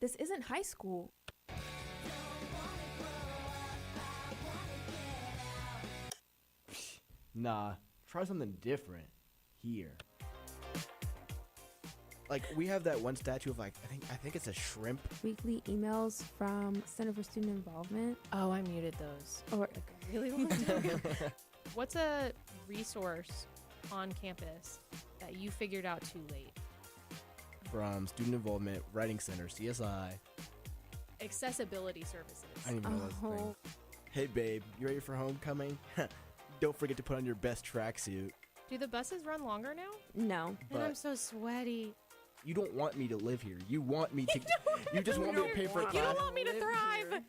This isn't high school. Nah, try something different here. Like, we have that one statue of, like, I think it's a shrimp. Weekly emails from Center for Student Involvement. Oh, I muted those. Or Like a really long time ago. What's a resource on campus that you figured out too late? From Student Involvement, Writing Center, CSI. Accessibility services. I didn't even know that was a thing. Hey, babe, you ready for homecoming? Don't forget to put on your best tracksuit. Do the buses run longer now? No. And I'm But so sweaty. you don't want me to live here. You want me to. You just want me to pay for You class. don't want me to thrive.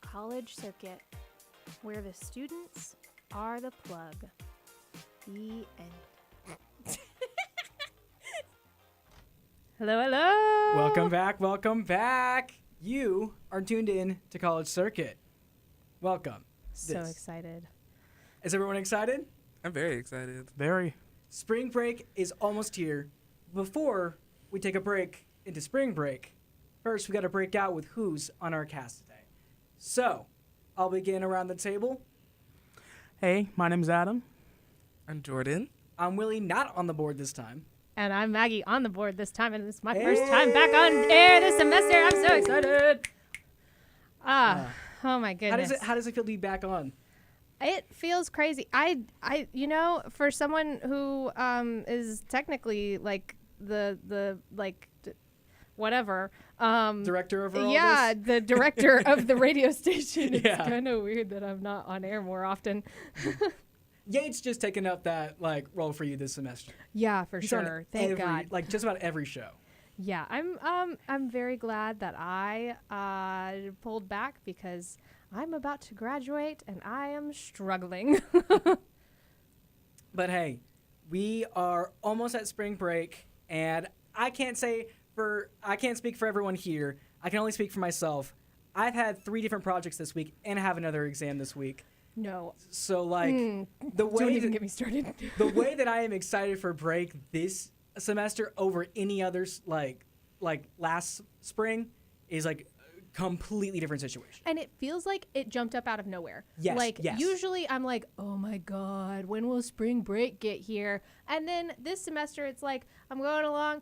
College Circuit, where the students are the plug. The end. Hello, hello. Welcome back. You are tuned in to College Circuit. Welcome. So This. excited. Is everyone excited? I'm very excited. Very. Spring break is almost here. Before we take a break into spring break, first we got to break out with who's on our cast today. So, I'll begin around the table. Hey, my name's Adam. I'm Jordan. I'm Willie, not on the board this time. And I'm Maggie on the board this time, and it's my first time back on air this semester. I'm so excited. Oh my goodness. How does it feel to be back on? It feels crazy. I for someone who is technically like whatever Director over all yeah, this? the director of the radio station. It's Yeah. kind of weird that I'm not on air more often. Yates just taking up that role for you this semester. Yeah, for He's on sure. Thank God. Like just about every show. Yeah, I'm very glad that I pulled back because I'm about to graduate and I am struggling. But hey, we are almost at spring break, and I can't speak for everyone here. I can only speak for myself. I've had 3 different projects this week, and I have another exam this week. No. So the Don't way even get me started. the way that I am excited for break this semester over any others like last spring is like a completely different situation. And it feels like it jumped up out of nowhere. Yes, Like, yes. usually I'm like, oh my God, when will spring break get here? And then this semester it's like, I'm going along,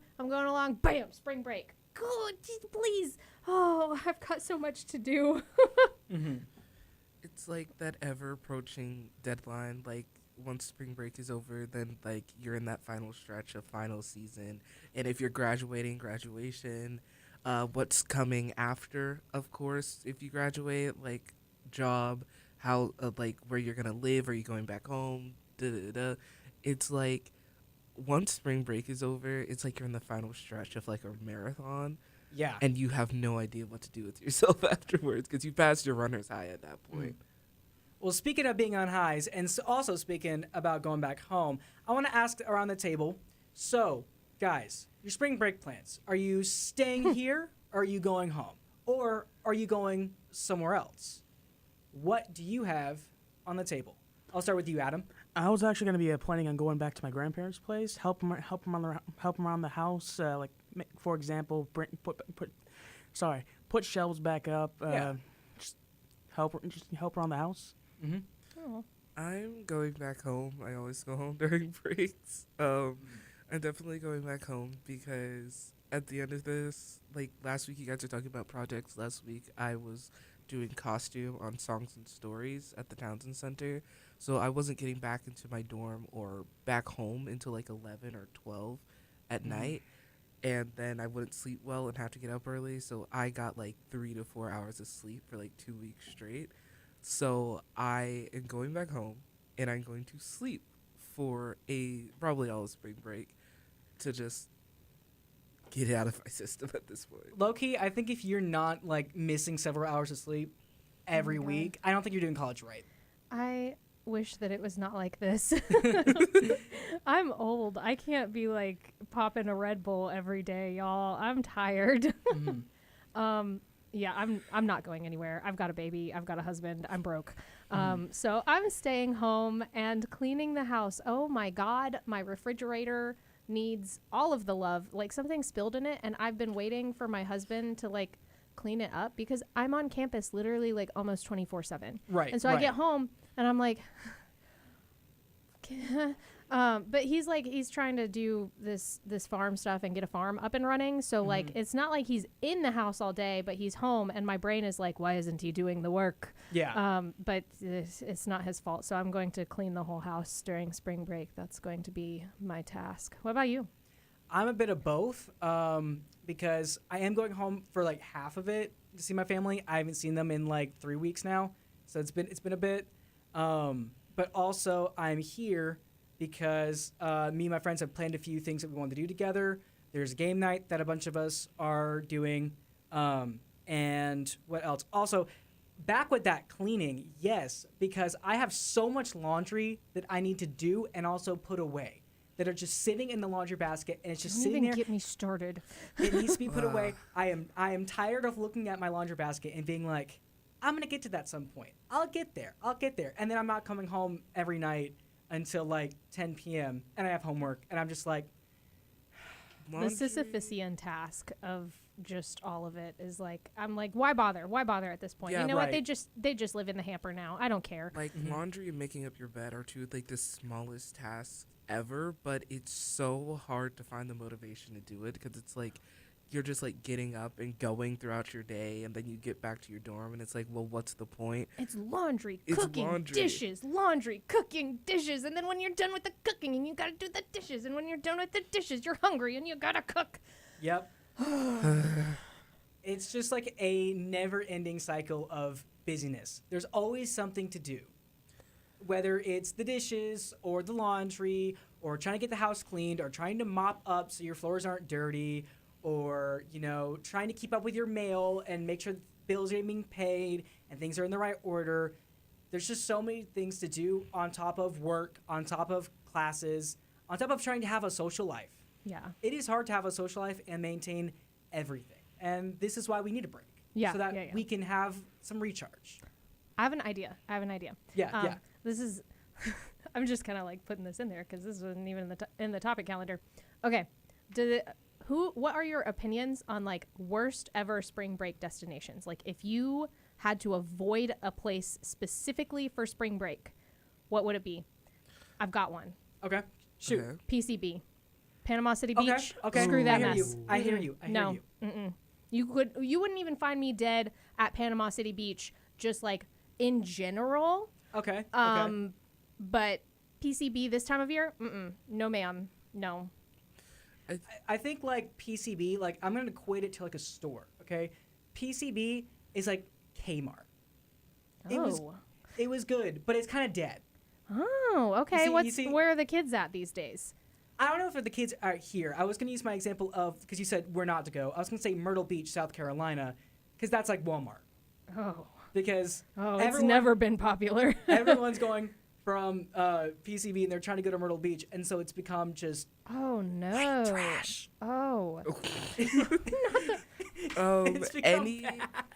bam, spring break. Good, please. Oh, I've got so much to do. Mm-hmm. It's like that ever approaching deadline. Like once spring break is over, then like you're in that final stretch of final season. And if you're graduation, what's coming after, of course, if you graduate, like job, how like where you're gonna live, are you going back home? It's like once spring break is over, it's like you're in the final stretch of like a marathon. Yeah. And you have no idea what to do with yourself afterwards because you passed your runner's high at that point. Well, speaking of being on highs, and also speaking about going back home, I want to ask around the table. So, guys, your spring break plans. Are you staying here, or are you going home? Or are you going somewhere else? What do you have on the table? I'll start with you, Adam. I was actually going to be planning on going back to my grandparents' place, help them around the house. For example, put shelves back up. Yeah. Just help around the house. Mm-hmm. Oh. I'm going back home. I always go home during breaks. I'm definitely going back home because at the end of this, like last week you guys were talking about projects. Last week I was doing costume on Songs and Stories at the Townsend Center. So I wasn't getting back into my dorm or back home until like 11 or 12 at night. And then I wouldn't sleep well and have to get up early. So I got like 3 to 4 hours of sleep for like 2 weeks straight. So I am going back home and I'm going to sleep for probably all of spring break to just get it out of my system at this point. Low-key, I think if you're not like missing several hours of sleep every God. week, I don't think you're doing college right. I wish that it was not like this. I'm old. I can't be like popping a Red Bull every day, y'all. I'm tired. Mm-hmm. Yeah, I'm not going anywhere. I've got a baby. I've got a husband. I'm broke. So I'm staying home and cleaning the house. Oh my God, my refrigerator needs all of the love. Like something spilled in it, and I've been waiting for my husband to like clean it up because I'm on campus literally like almost 24/7. Right. And so I get home and I'm like, but he's trying to do this farm stuff and get a farm up and running. So like, it's not like he's in the house all day, but he's home, and my brain is like, why isn't he doing the work? Yeah. But it's not his fault. So I'm going to clean the whole house during spring break. That's going to be my task. What about you? I'm a bit of both because I am going home for like half of it to see my family. I haven't seen them in like 3 weeks now, so it's been a bit. But also I'm here because me and my friends have planned a few things that we want to do together. There's a game night that a bunch of us are doing, and what else? Also, back with that cleaning, yes, because I have so much laundry that I need to do and also put away, that are just sitting in the laundry basket, and it's just Don't sitting even there. get me started. It needs to be put away. I am tired of looking at my laundry basket and being like, I'm gonna get to that some point. I'll get there, and then I'm not coming home every night until like 10 p.m. and I have homework, and I'm just like, The Sisyphusian task of just all of it is like, I'm like, why bother at this point? Yeah, you know what? right. They just live in the hamper now. I don't care. Like laundry and making up your bed are two like the smallest tasks ever, but it's so hard to find the motivation to do it because it's like you're just like getting up and going throughout your day, and then you get back to your dorm and it's like, well, what's the point? It's laundry, It's cooking, laundry. dishes, laundry, cooking, dishes, and then when you're done with the cooking, and you gotta do the dishes, and when you're done with the dishes, you're hungry and you gotta cook. yep. It's just like a never-ending cycle of busyness. There's always something to do, whether it's the dishes or the laundry or trying to get the house cleaned or trying to mop up so your floors aren't dirty, or, you know, trying to keep up with your mail and make sure bills are being paid and things are in the right order. There's just so many things to do on top of work, on top of classes, on top of trying to have a social life. Yeah. It is hard to have a social life and maintain everything. And this is why we need a break. Yeah, So that yeah. we can have some recharge. I have an idea. Yeah. This is, I'm just kind of like putting this in there because this wasn't even in the topic calendar. Okay. What are your opinions on like worst ever spring break destinations? Like if you had to avoid a place specifically for spring break, what would it be? I've got one. Okay. Shoot. Okay. PCB. Panama City Okay. Beach. Okay. Screw that I hear mess. you. I hear you. I hear No. you. Mm-mm. You wouldn't even find me dead at Panama City Beach, just like in general. Okay. But PCB this time of year, no ma'am, no. I think like PCB, like I'm gonna equate it to like a store. Okay. PCB is like Kmart. Oh. It was good, but it's kind of dead. Oh, okay. You see- Where are the kids at these days? I don't know if the kids are here. I was going to use my example of, because you said where not to go. I was going to say Myrtle Beach, South Carolina, because that's like Walmart. Oh. Because It's never been popular. everyone's going from PCB and they're trying to go to Myrtle Beach, and so it's become just Oh no. trash. Oh. It's become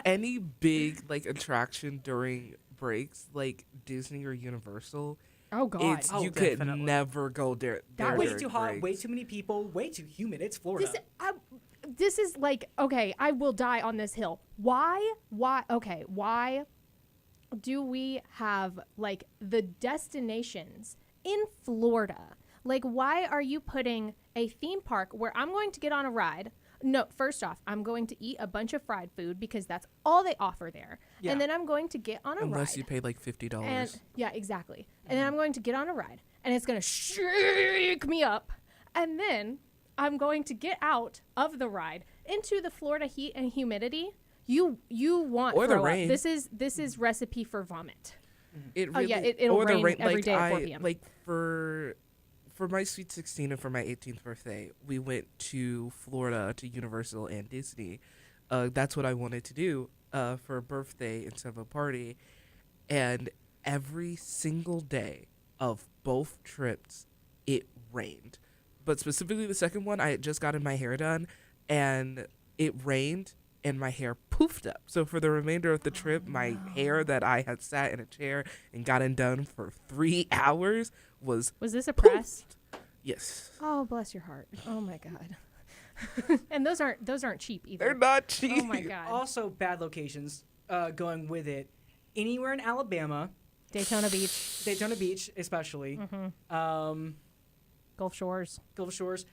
Any big like attraction during breaks, like Disney or Universal, Oh god. it's Oh, you could definitely. never go there. way during too hot, breaks. way too many people, way too humid. It's Florida. This is like, okay, I will die on this hill. Why do we have like the destinations in Florida? Like, why are you putting a theme park where I'm going to get on a ride? No, first off, I'm going to eat a bunch of fried food because that's all they offer there. Yeah. And then I'm going to get on a Unless ride. you pay like $50. And yeah, exactly. And then I'm going to get on a ride and it's going to shake me up. And then I'm going to get out of the ride into the Florida heat and humidity. You want Or the throw up. rain. This is recipe for vomit. It Oh, really, yeah, it'll or the rain every like day at 4 p.m. Like for my sweet 16 and for my 18th birthday, we went to Florida to Universal and Disney. That's what I wanted to do for a birthday instead of a party. And every single day of both trips, it rained. But specifically the second one, I had just gotten my hair done, and it rained, and my hair poofed up. So for the remainder of the trip, my hair that I had sat in a chair and gotten done for 3 hours was Was this a press? Yes. Oh, bless your heart. Oh my god. And those aren't cheap either. They're not cheap. Oh my god. Also, bad locations going with it. Anywhere in Alabama, Daytona Beach, Daytona Beach especially, Gulf Shores. Gulf Shores.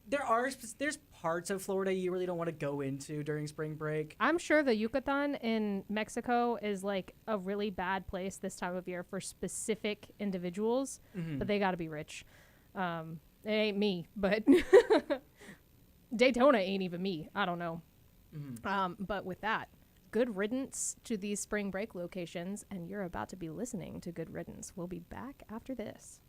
There's parts of Florida you really don't want to go into during spring break. I'm sure the Yucatan in Mexico is like a really bad place this time of year for specific individuals, but they got to be rich. It ain't me, but Daytona ain't even me. I don't know. But with that, good riddance to these spring break locations, and you're about to be listening to Good Riddance. We'll be back after this.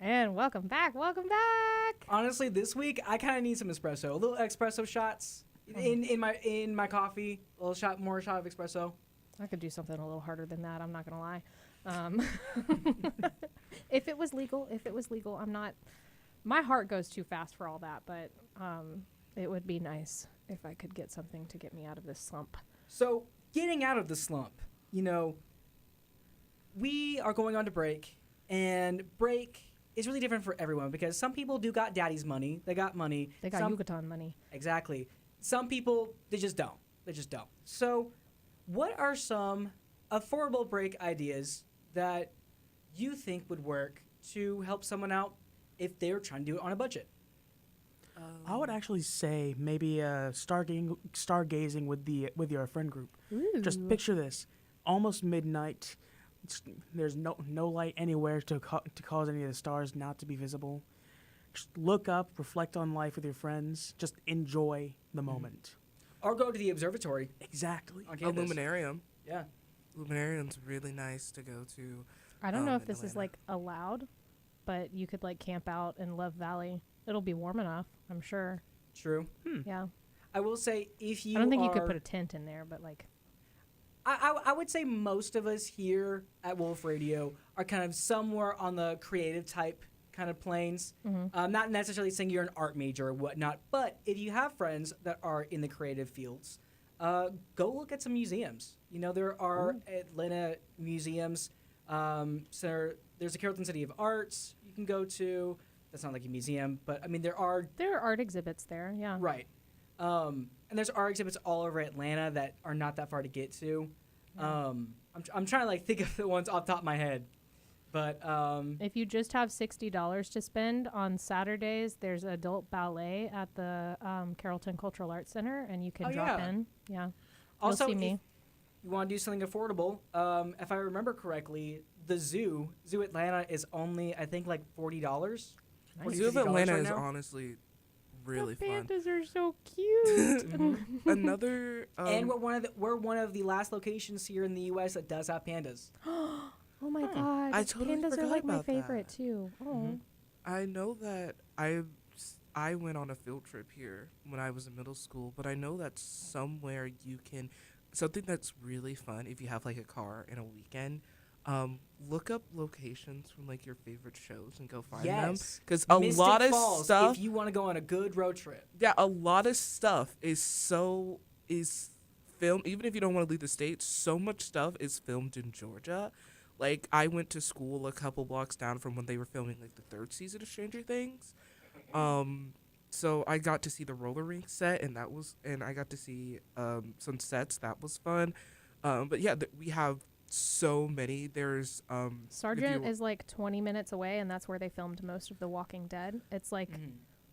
And welcome back. Welcome back. Honestly, this week I kind of need some espresso. A little espresso shots in my coffee. A little shot of espresso. I could do something a little harder than that. I'm not gonna lie. If it was legal, I'm not. My heart goes too fast for all that, but it would be nice if I could get something to get me out of this slump. So, getting out of the slump, we are going on to break, and break is really different for everyone because some people do got daddy's money. They got money. They got Yucatan money. Exactly. Some people, they just don't. So, what are some affordable break ideas that you think would work to help someone out if they're trying to do it on a budget? I would actually say maybe stargazing with your friend group. Ooh. Just picture this: almost midnight. There's no light anywhere to cause any of the stars not to be visible. Just look up, reflect on life with your friends. Just enjoy the moment. Or go to the observatory. Exactly. On A campus. luminarium. Yeah. Luminarium's really nice to go to. I don't know if in this is Atlanta. like allowed, but you could like camp out in Love Valley. It'll be warm enough, I'm sure. True. Yeah. I will say if you I don't think you are- could put a tent in there, but like I would say most of us here at Wolf Radio are kind of somewhere on the creative type kind of planes. Not necessarily saying you're an art major or whatnot, but if you have friends that are in the creative fields, go look at some museums. There are Atlanta museums. So there's the Carrollton City of Arts you can go to. That's not like a museum, but I mean there are art exhibits there. Yeah. right. And there's art exhibits all over Atlanta that are not that far to get to. I'm trying to like think of the ones off the top of my head, but If you just have $60 to spend on Saturdays, there's adult ballet at the Carrollton Cultural Arts Center, and you can Oh, drop yeah. in. Yeah. also see if me. you want to do something affordable, if I remember correctly, the Zoo Atlanta is only I think like $40. Zoo of $50 Atlanta right is now? honestly really the fun. pandas are so cute. Another And we're one of the last locations here in the U.S. that does have pandas. Oh my god. I totally pandas are forgot like my about favorite that. too. Oh. I know that I went on a field trip here when I was in middle school, but I know that somewhere you can something that's really fun if you have like a car in a weekend. Look up locations from like your favorite shows and go find them Yes, because a Mystic lot of Falls, stuff. if you want to go on a good road trip. Yeah, a lot of stuff is filmed. Even if you don't want to leave the state, so much stuff is filmed in Georgia. Like I went to school a couple blocks down from when they were filming like the third season of Stranger Things. So I got to see the roller rink set, and I got to see some sets that was fun. But yeah, we have so many. There's Sargent is like 20 minutes away, and that's where they filmed most of The Walking Dead. It's like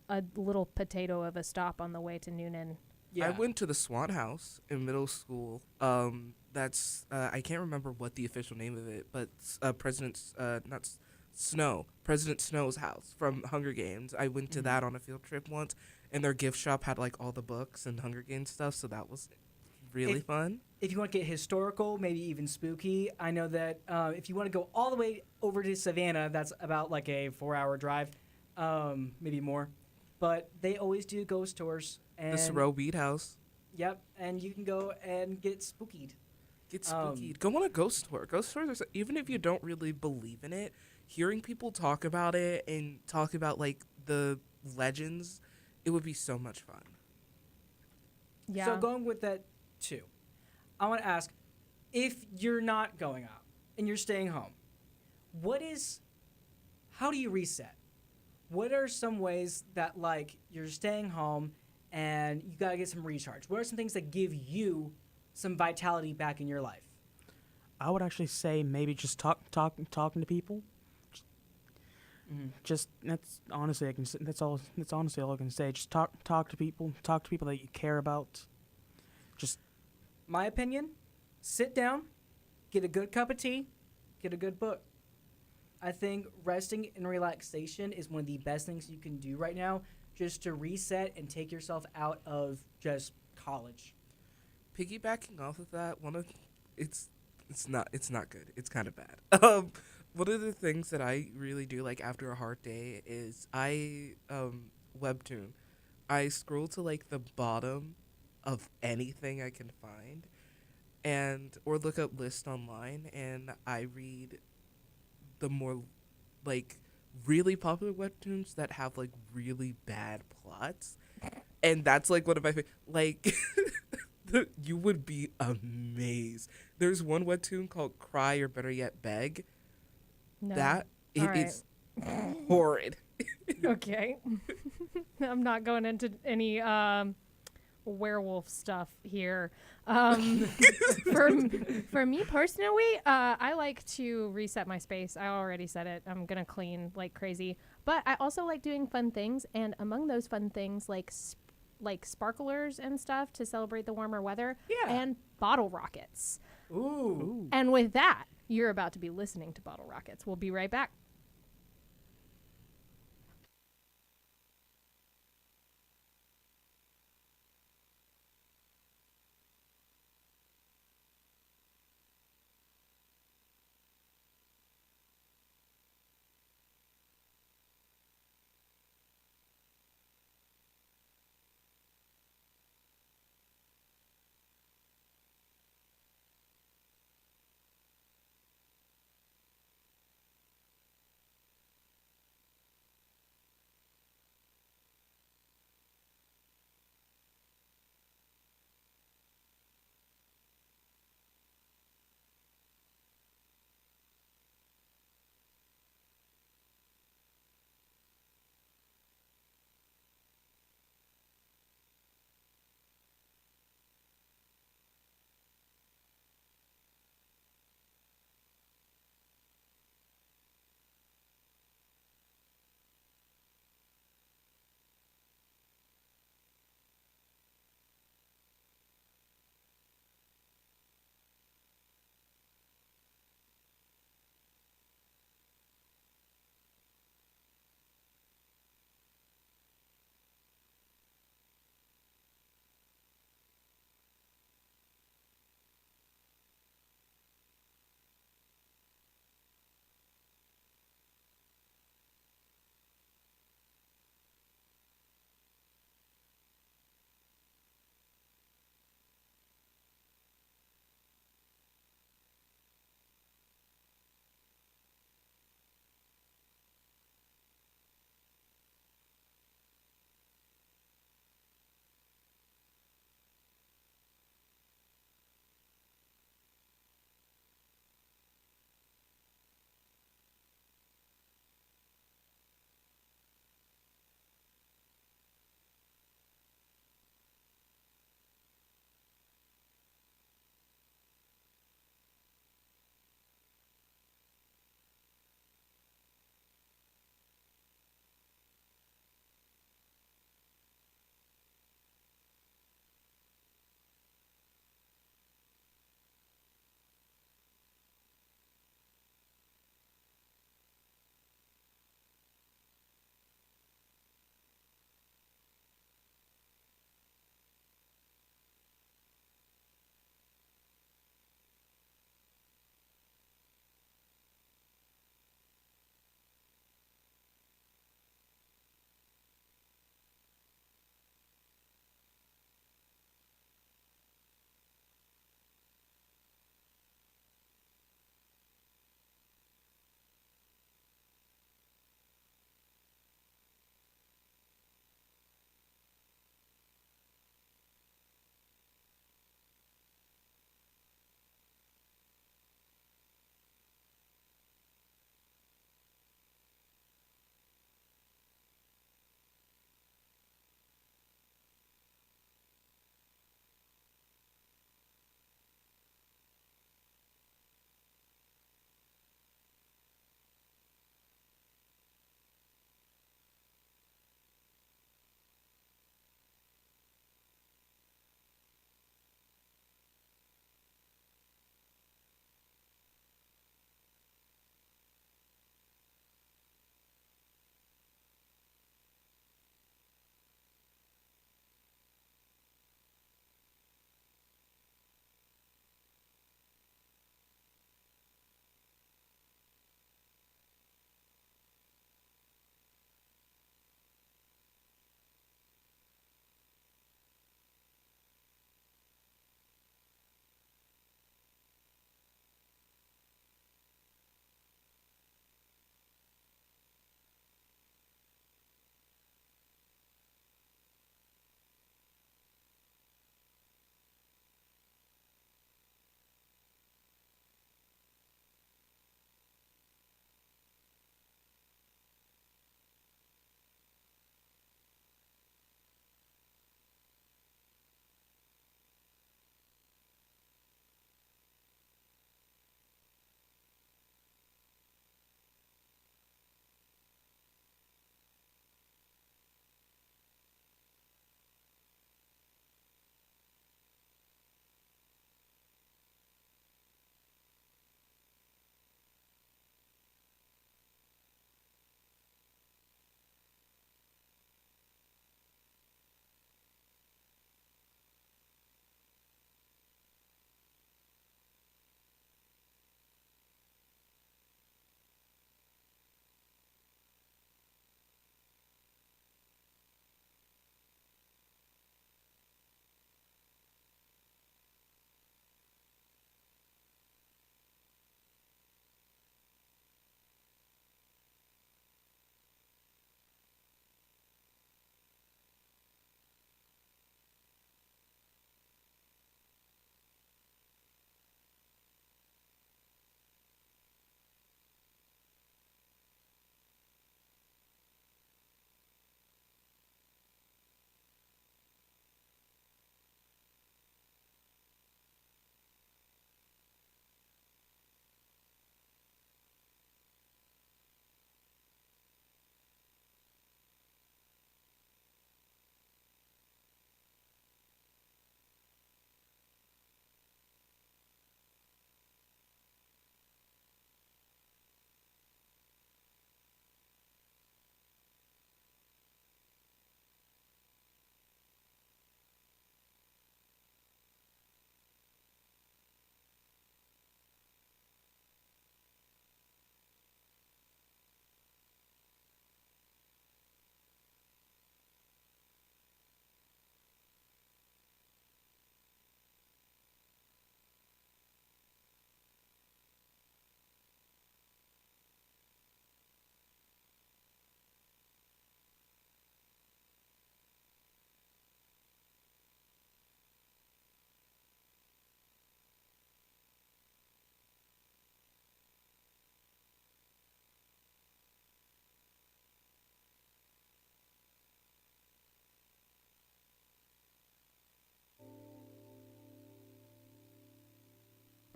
a little potato of a stop on the way to Noonan. Yeah. I went to the Swan House in middle school. That's I can't remember what the official name of it, but President Snow's house from Hunger Games. I went to that on a field trip once, and their gift shop had like all the books and Hunger Games stuff, so that was really fun. If you want to get historical, maybe even spooky, I know that if you want to go all the way over to Savannah, that's about like a 4-hour drive, maybe more. But they always do ghost tours. And The Sorrel Weed House. Yep, and you can go and get spookied. Get spooky. Go on a ghost tour. Ghost tours, even if you don't really believe in it, hearing people talk about it and talk about like the legends, it would be so much fun. Yeah. So going with that too, I want to ask, if you're not going out and you're staying home, how do you reset? What are some ways that like you're staying home and you gotta get some recharge? What are some things that give you some vitality back in your life? I would actually say maybe just talking to people. Just that's honestly I can s- that's all that's honestly all I can say. Just talk to people that you care about. Just My opinion, sit down, get a good cup of tea, get a good book. I think resting and relaxation is one of the best things you can do right now just to reset and take yourself out of just college. Piggybacking off of that, it's not good. It's kind of bad. one of the things that I really do like after a hard day is I webtoon. I scroll to like the bottom of anything I can find and or look up lists online and I read the more like really popular webtoons that have like really bad plots. And that's like one of my like you would be amazed. There's one webtoon called Cry or Better Yet Beg. No. That it All right. is horrid. Okay. I'm not going into any werewolf stuff here. For me personally, I like to reset my space. I already said it. I'm gonna clean like crazy, but I also like doing fun things. And among those fun things, like sparklers and stuff to celebrate the warmer weather, Yeah. and bottle rockets. Ooh. And with that, you're about to be listening to Bottle Rockets. We'll be right back.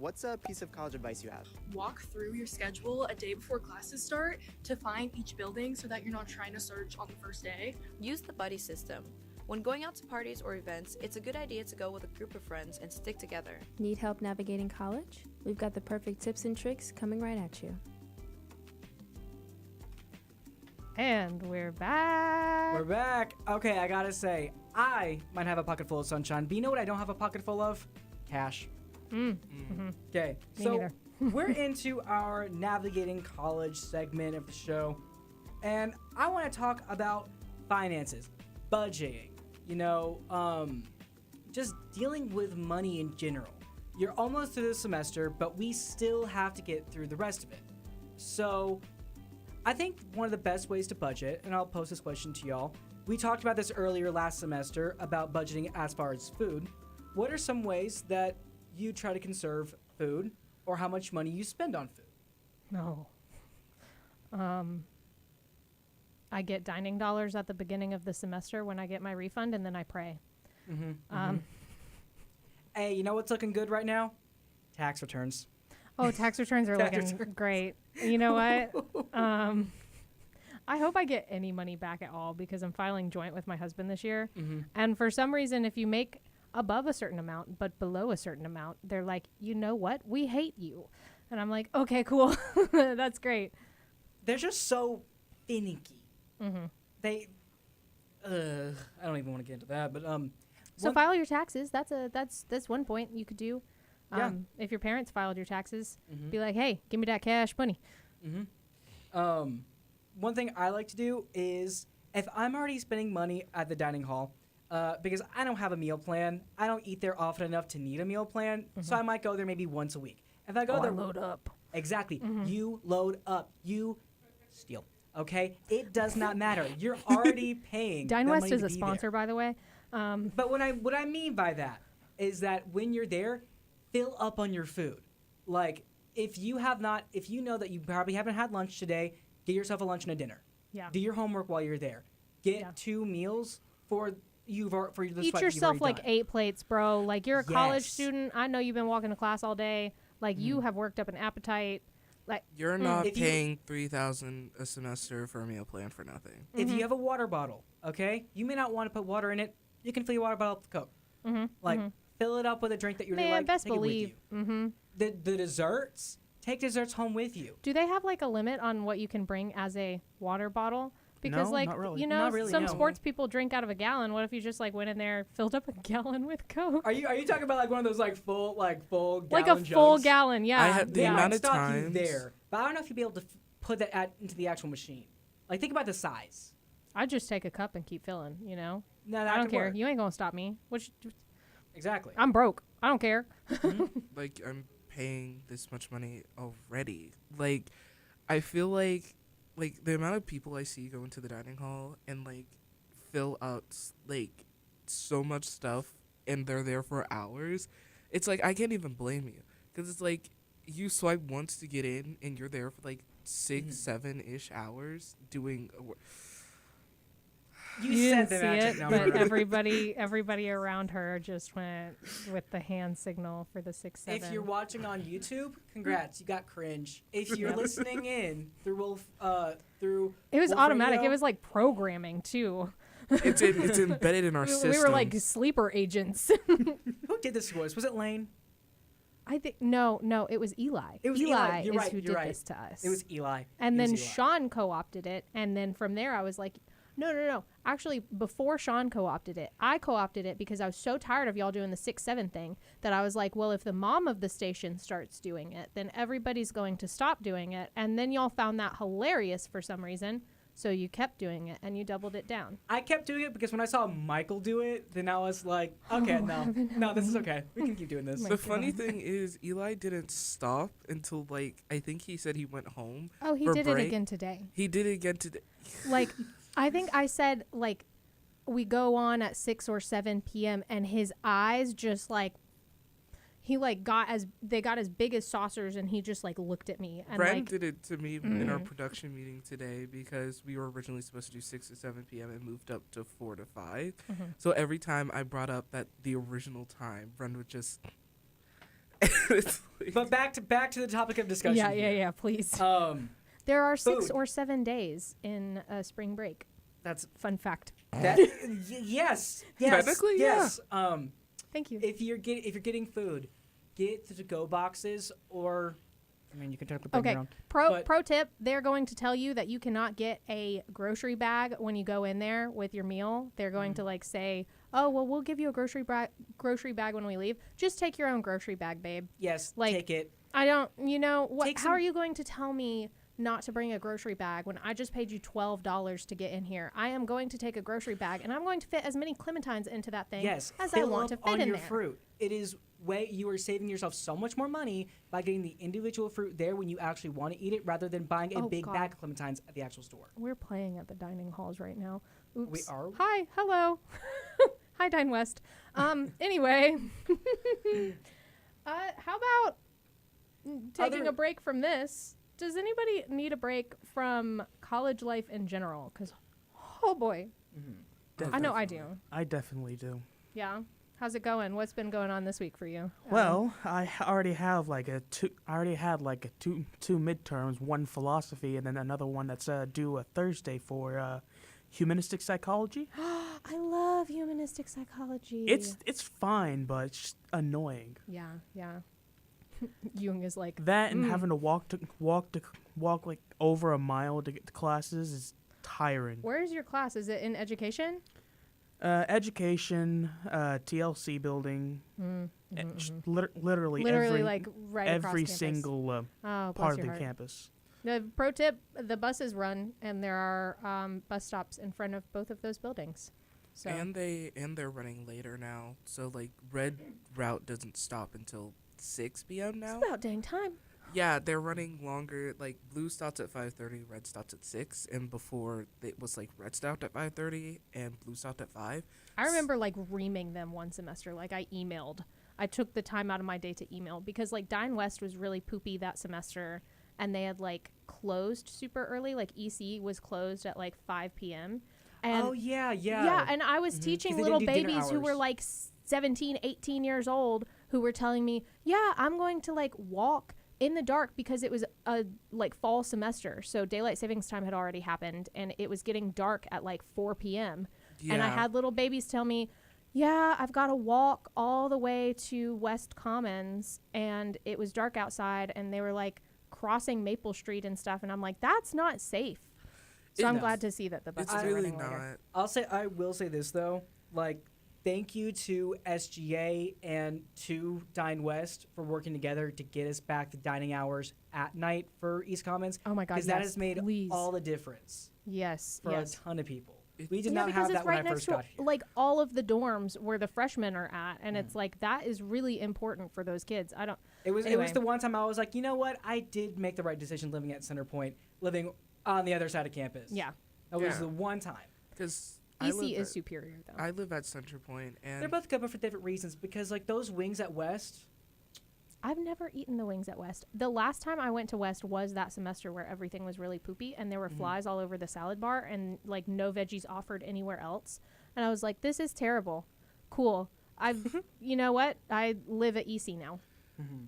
what's a piece of college advice you have? Walk through your schedule a day before classes start to find each building so that you're not trying to search on the first day. Use the buddy system. When going out to parties or events, it's a good idea to go with a group of friends and stick together. Need help navigating college? We've got the perfect tips and tricks coming right at you. And we're back. We're back. Okay, I gotta say, I might have a pocket full of sunshine, but you know what I don't have a pocket full of? Cash. Okay, Me so neither. we're into our navigating college segment of the show, and I want to talk about finances, budgeting, just dealing with money in general. You're almost through the semester, but we still have to get through the rest of it. So I think one of the best ways to budget, and I'll pose this question to y'all, we talked about this earlier last semester about budgeting as far as food. What are some ways that you try to conserve food or how much money you spend on food? No. I get dining dollars at the beginning of the semester when I get my refund, and then I pray. Hey, you know what's looking good right now? Tax returns. Oh, tax returns are Tax looking returns. great. You know what? I hope I get any money back at all because I'm filing joint with my husband this year. And for some reason, if you make above a certain amount but below a certain amount, they're like, you know what? We hate you. And I'm like, okay, cool. That's great. They're just so finicky. They, I don't even want to get into that, but So file your taxes. That's one point you could do. Yeah. If your parents filed your taxes, be like, hey, give me that cash money. One thing I like to do is if I'm already spending money at the dining hall, because I don't have a meal plan, I don't eat there often enough to need a meal plan, so I might go there maybe once a week. If I go there, load up. exactly, you load up, you steal. Okay, it does not matter. You're already paying. Dine that West money is to a be sponsor, there. by the way. But what I mean by that is that when you're there, fill up on your food. Like if you know that you probably haven't had lunch today, get yourself a lunch and a dinner. Yeah. Do your homework while you're there. Get Yeah. 2 meals for the Eat sweat that you've yourself already like done. 8 plates, bro. Like you're a college Yes. student. I know you've been walking to class all day. Like you have worked up an appetite. Like You're not If you- paying $3,000 a semester for a meal plan for nothing. If you have a water bottle, okay, you may not want to put water in it. You can fill your water bottle up with Coke. Like fill it up with a drink that you really man, like. best take believe. it with you. The desserts, take desserts home with you. Do they have like a limit on what you can bring as a water bottle? Because No, like not really. you know, Not really, some no. sports people drink out of a gallon. What if you just like went in there, filled up a gallon with Coke? Are you talking about like one of those like full Like a gallon full jugs? gallon, yeah. I had the They amount might of stock you times- there, but I don't know if you'd be able to put that into the actual machine. Like think about the size. I just take a cup and keep filling. You know, No, that I don't could care. work. You ain't gonna stop me. Which Exactly. I'm broke. I don't care. Like, I'm paying this much money already. Like, I feel like the amount of people I see go into the dining hall and like fill out like so much stuff and they're there for hours, it's like I can't even blame you because it's like you swipe once to get in and you're there for like 6, 7-ish hours doing. You You said didn't the see magic it, number. but everybody around her just went with the hand signal for the 6-7. If you're watching on YouTube, congrats, you got cringe. If you're listening in through through it was Wolf automatic. Radio, It was like programming too. It's embedded in our system. We were like sleeper agents. who did this voice? Was it Lane? I think no, it was Eli. It was Eli. You're is right, who you're did right. this to us. It was Eli. And It was then Eli. Sean co-opted it, and then from there I was like, no. Actually, before Sean co-opted it, I co-opted it because I was so tired of y'all doing the 6-7 thing that I was like, well, if the mom of the station starts doing it, then everybody's going to stop doing it. And then y'all found that hilarious for some reason, so you kept doing it and you doubled it down. I kept doing it because when I saw Michael do it, then I was like, okay, no, this is okay. We can keep doing this. The funny thing is, Eli didn't stop until like I think he said he went home. Oh, he for did break. it again today. He did it again today. Like, I think I said, like, we go on at 6 or 7 p.m. and his eyes just, like, he, like, got as big as saucers and he just, like, looked at me. And, Brent like, did it to me in our production meeting today because we were originally supposed to do 6 to 7 p.m. and moved up to 4 to 5. So every time I brought up that the original time, Brent would just... It's like- But back to the topic of discussion. Yeah, please. There are 6 food. or 7 days in spring break. That's Fun fact. that. Yes. Technically, yeah. yes. Thank you. If you're getting food, get the to-go boxes, or I mean, you can technically bring Okay. your own. Pro but- tip: they're going to tell you that you cannot get a grocery bag when you go in there with your meal. They're going to like say, "Oh, well, we'll give you a grocery bag when we leave. Just take your own grocery bag, babe." Yes, Like- take it. I don't. You know what? Take How some- are you going to tell me not to bring a grocery bag when I just paid you $12 to get in here? I am going to take a grocery bag and I'm going to fit as many clementines into that thing Yes, as I fill want up to fit on in your there. fruit. It is way you are saving yourself so much more money by getting the individual fruit there when you actually want to eat it, rather than buying a Oh, big God. bag of clementines at the actual store. We're playing at the dining halls right now. Oops. We are? Hi, hello. Hi, Dine West. Anyway, how about taking Other- a break from this? Does anybody need a break from college life in general? Because, oh boy, I know I do. I definitely do. Yeah. How's it going? What's been going on this week for you? Well, already had like two midterms, one philosophy and then another one that's due a Thursday for humanistic psychology. I love humanistic psychology. It's fine, but it's just annoying. yeah. Jung is like That and having to walk like over a mile to get to classes is tiring. Where's your class? Is it in education? Education, TLC building, just literally every like right across every campus. single Oh, bless part of your the heart. campus. The pro tip: the buses run, and there are bus stops in front of both of those buildings. So And they're running later now. So like red route doesn't stop until 6 p.m. now. it's about dang time. Yeah, they're running longer. Like blue starts at 5:30, red starts at 6, and before it was like red stopped at 5:30 and blue stopped at 5. I remember like reaming them one semester. Like I took the time out of my day to email because like Dine West was really poopy that semester, and they had like closed super early. Like EC was closed at like 5 p.m. And Oh yeah. yeah, and I was teaching 'Cause they little didn't do dinner babies who were hours. like 17, 18 years old who were telling me, "Yeah, I'm going to like walk in the dark," because it was a like fall semester. So daylight savings time had already happened and it was getting dark at like 4 p.m. And I had little babies tell me, "Yeah, I've got to walk all the way to West Commons," and it was dark outside and they were like crossing Maple Street and stuff, and I'm like, "That's not safe." So I'm No. glad to see that the buses It's are really running later. not. I will say this though, like, thank you to SGA and to Dine West for working together to get us back to dining hours at night for East Commons. Oh my God, because yes, that has made please. all the difference Yes, for yes. a ton of people. It- We did Yeah, not because have it's that when right I next first to got here. like all of the dorms where the freshmen are at, and it's like that is really important for those kids. I don't. It was Anyway. the one time I was like, you know what? I did make the right decision living at Center Point, living on the other side of campus. Yeah, That was Yeah. the one time. Because EC is superior though. I live at Center Point, and They're both good, but for different reasons. Because like those wings at West, I've never eaten the wings at West. The last time I went to West was that semester where everything was really poopy and there were flies all over the salad bar and like no veggies offered anywhere else. And I was like, this is terrible. Cool. You know what? I live at EC now.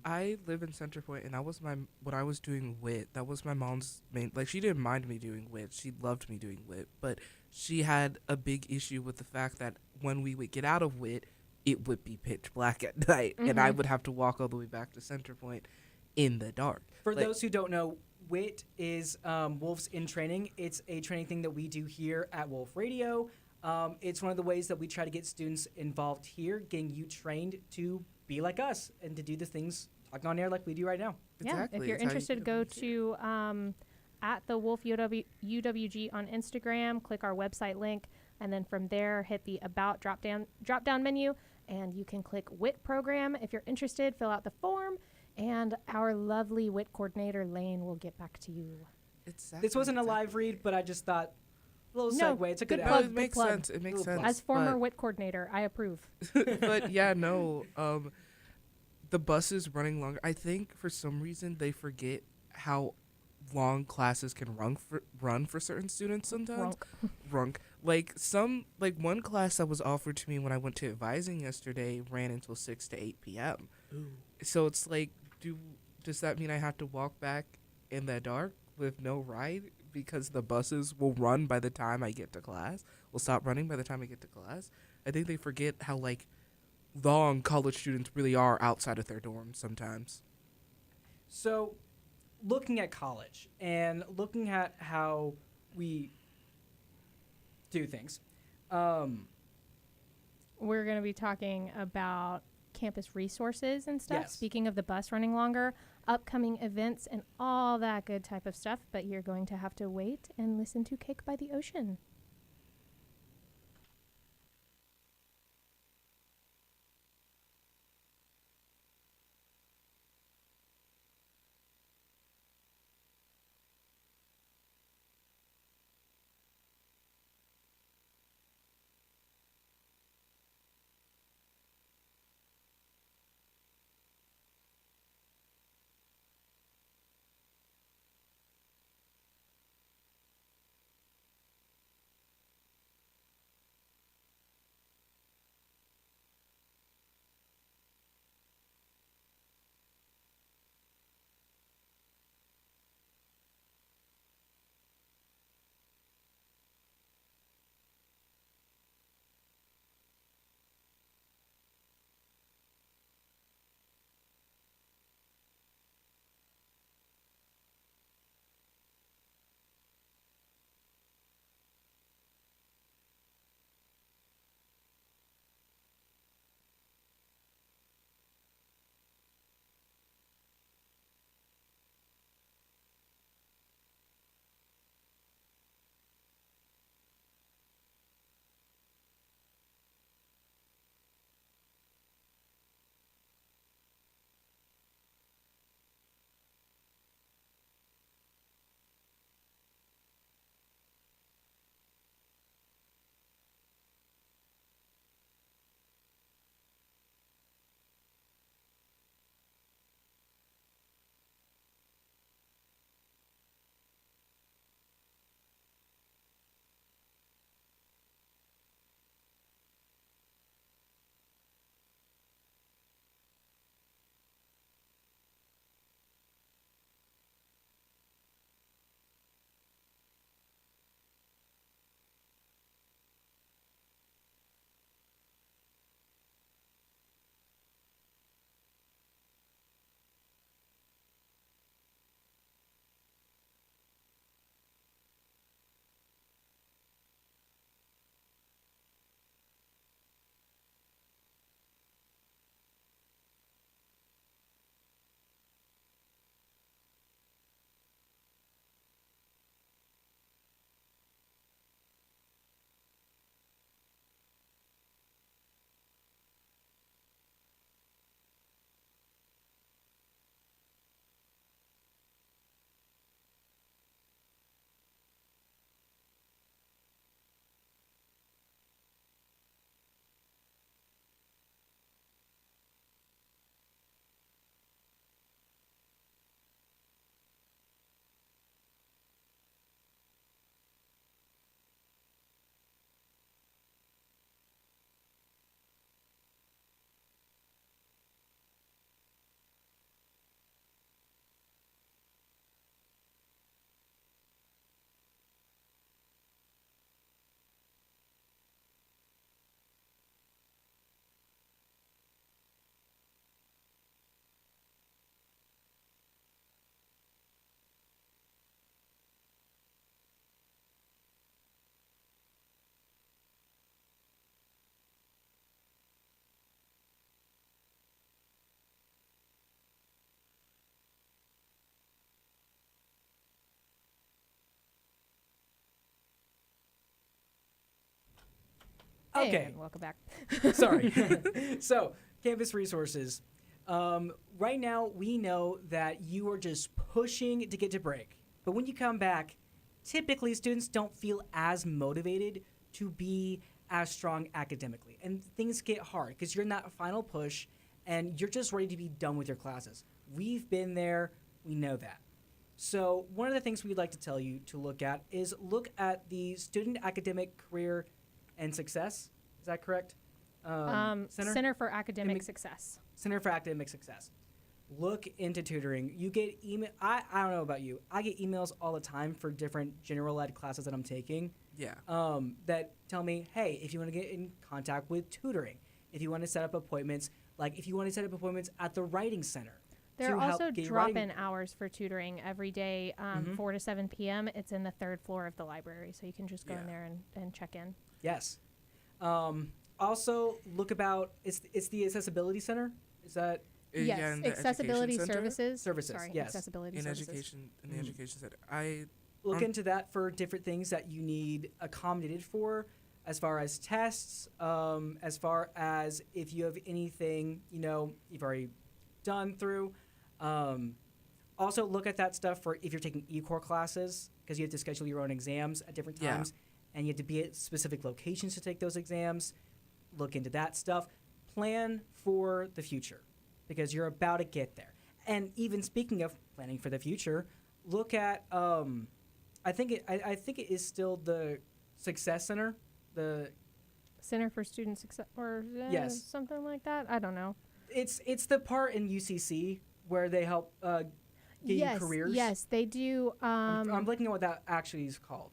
I live in Center Point, and that was when I was doing WIT. That was my mom's main. Like, she didn't mind me doing WIT. She loved me doing WIT, but she had a big issue with the fact that when we would get out of WIT, it would be pitch black at night, and I would have to walk all the way back to Center Point in the dark. for Like- those who don't know, WIT is Wolves in Training. It's a training thing that we do here at Wolf Radio. It's one of the ways that we try to get students involved here, getting you trained to be like us and to do the things talking on air like we do right now. Yeah. Exactly, If you're it's how you interested, get go them here. to at the Wolf UWG on Instagram, click our website link, and then from there hit the About drop down menu, and you can click WIT program if you're interested. Fill out the form, and our lovely WIT coordinator Lane will get back to you. Exactly, This wasn't a live read, but I just thought a little No, segue. It's a good good plug. It makes plug. sense. It makes Little sense. plug. As former but- WIT coordinator, I approve. but yeah, no. The bus is running longer. I think for some reason they forget how long classes can run for certain students sometimes. Runk. Like one class that was offered to me when I went to advising yesterday ran until 6 to 8 p.m. So it's like, does that mean I have to walk back in the dark with no ride because the buses will run by the time I get to class? Will stop running by the time I get to class? I think they forget how like long college students really are outside of their dorms sometimes. So, looking at college and looking at how we do things, We're going to be talking about campus resources and stuff. Yes. Speaking of the bus running longer, upcoming events, and all that good type of stuff. But you're going to have to wait and listen to Cake by the Ocean. Hey, Okay. everyone, welcome back. Sorry. So, campus resources. Right now, we know that you are just pushing to get to break. But when you come back, typically students don't feel as motivated to be as strong academically. And things get hard because you're in that final push and you're just ready to be done with your classes. We've been there. We know that. So one of the things we'd like to tell you to look at is look at the Student Academic Career and Success. Is that correct? Center for Academic Success. Center for Academic Success. look into tutoring. You get email. I don't know about you. I get emails all the time for different general ed classes that I'm taking. Yeah. That tell me, hey, if you want to get in contact with tutoring, if you want to set up appointments, like if you want to set up appointments at the writing center. There are to help also get your drop-in writing- hours for tutoring every day, 4 to 7 p.m. It's in the 3rd floor of the library, so you can just go in there and check in. Yes. Also, look about it's the accessibility center. Is that Yes, Yeah, in the accessibility education center? services. Services, Sorry, yes. accessibility In services. education, in the education center, I look into that for different things that you need accommodated for, as far as tests, as far as if you have anything you've already done through. Also, look at that stuff for if you're taking e-core classes, because you have to schedule your own exams at different Yeah. times, and you have to be at specific locations to take those exams. Look into that stuff. Plan for the future, because you're about to get there. And even speaking of planning for the future, look at I think it is still the Success Center, the Center for Student Success, or Yes. something like that. I don't know. it's the part in UCC where they help get you careers. Yes, they do. I'm looking at what that actually is called.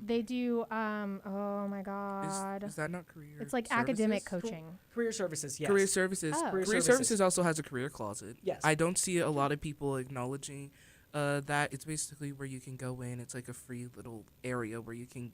They do. Oh my God. is that not career? It's like services? academic coaching. Career services, yes. Career services. Oh. Career Career services. services also has a career closet. Yes. I don't see a lot of people acknowledging that. It's basically where you can go in. It's like a free little area where you can,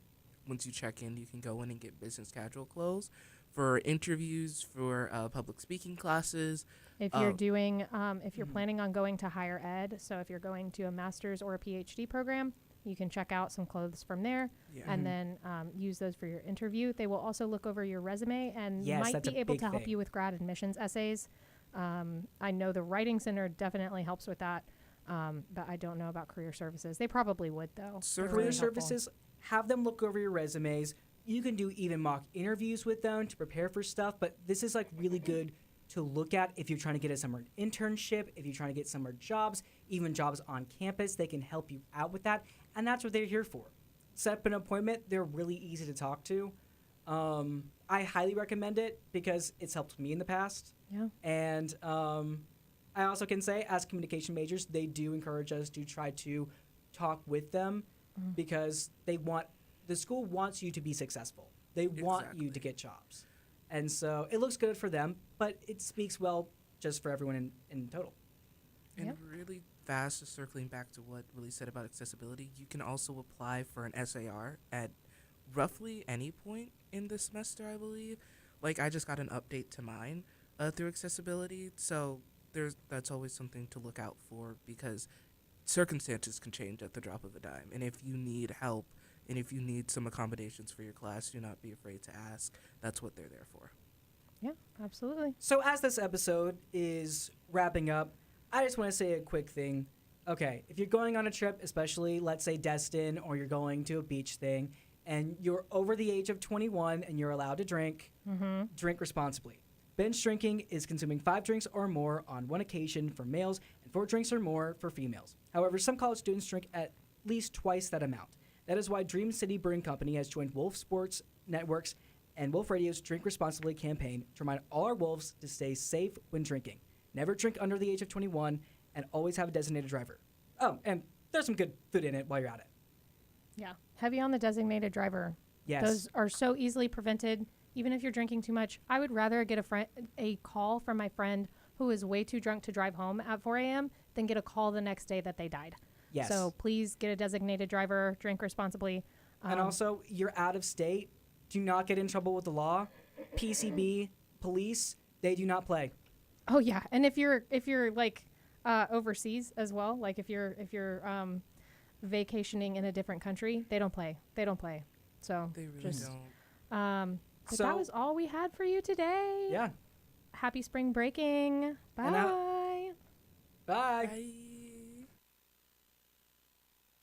once you check in, you can go in and get business casual clothes for interviews, for public speaking classes. If you're doing, if you're planning on going to higher ed, so if you're going to a master's or a PhD program, you can check out some clothes from there Yeah. and then use those for your interview. They will also look over your resume and Yes, might that's be a able big to help thing. you with grad admissions essays. I know the Writing Center definitely helps with that, but I don't know about career services. They probably would, though. They're Career really helpful. services, have them look over your resumes. You can do even mock interviews with them to prepare for stuff, but this is like really good to look at if you're trying to get a summer internship, if you're trying to get summer jobs, even jobs on campus. They can help you out with that, and that's what they're here for. Set up an appointment. They're really easy to talk to. I highly recommend it because it's helped me in the past. Yeah. And I also can say, as communication majors, they do encourage us to try to talk with them because the school wants you to be successful. They want you to get jobs. And so it looks good for them, but it speaks well just for everyone in total. And Yep. really fast, just circling back to what Willie said about accessibility, you can also apply for an SAR at roughly any point in the semester, I believe. Like, I just got an update to mine through accessibility, so that's always something to look out for because circumstances can change at the drop of a dime. And if you need help and if you need some accommodations for your class, do not be afraid to ask. That's what they're there for. Yeah, absolutely. So as this episode is wrapping up, I just want to say a quick thing. Okay, if you're going on a trip, especially let's say Destin, or you're going to a beach thing, and you're over the age of 21 and you're allowed to drink, drink responsibly. Binge drinking is consuming 5 drinks or more on one occasion for males and 4 drinks or more for females. However, some college students drink at least twice that amount. That is why Dream City Brewing Company has joined Wolf Sports Networks and Wolf Radio's Drink Responsibly campaign to remind all our wolves to stay safe when drinking. Never drink under the age of 21 and always have a designated driver. Oh, and there's some good food in it while you're at it. Yeah. Heavy on the designated driver. Yes. Those are so easily prevented. Even if you're drinking too much, I would rather get a call from my friend who is way too drunk to drive home at 4 a.m. than get a call the next day that they died. Yes. So please get a designated driver, drink responsibly. And also, you're out of state. Do not get in trouble with the law. PCB, police, they do not play. Oh yeah, and if you're like overseas as well, like if you're vacationing in a different country, they don't play. They don't play. So They really just, don't. but So- that was all we had for you today. Yeah. Happy spring breaking. Bye. Bye. Bye.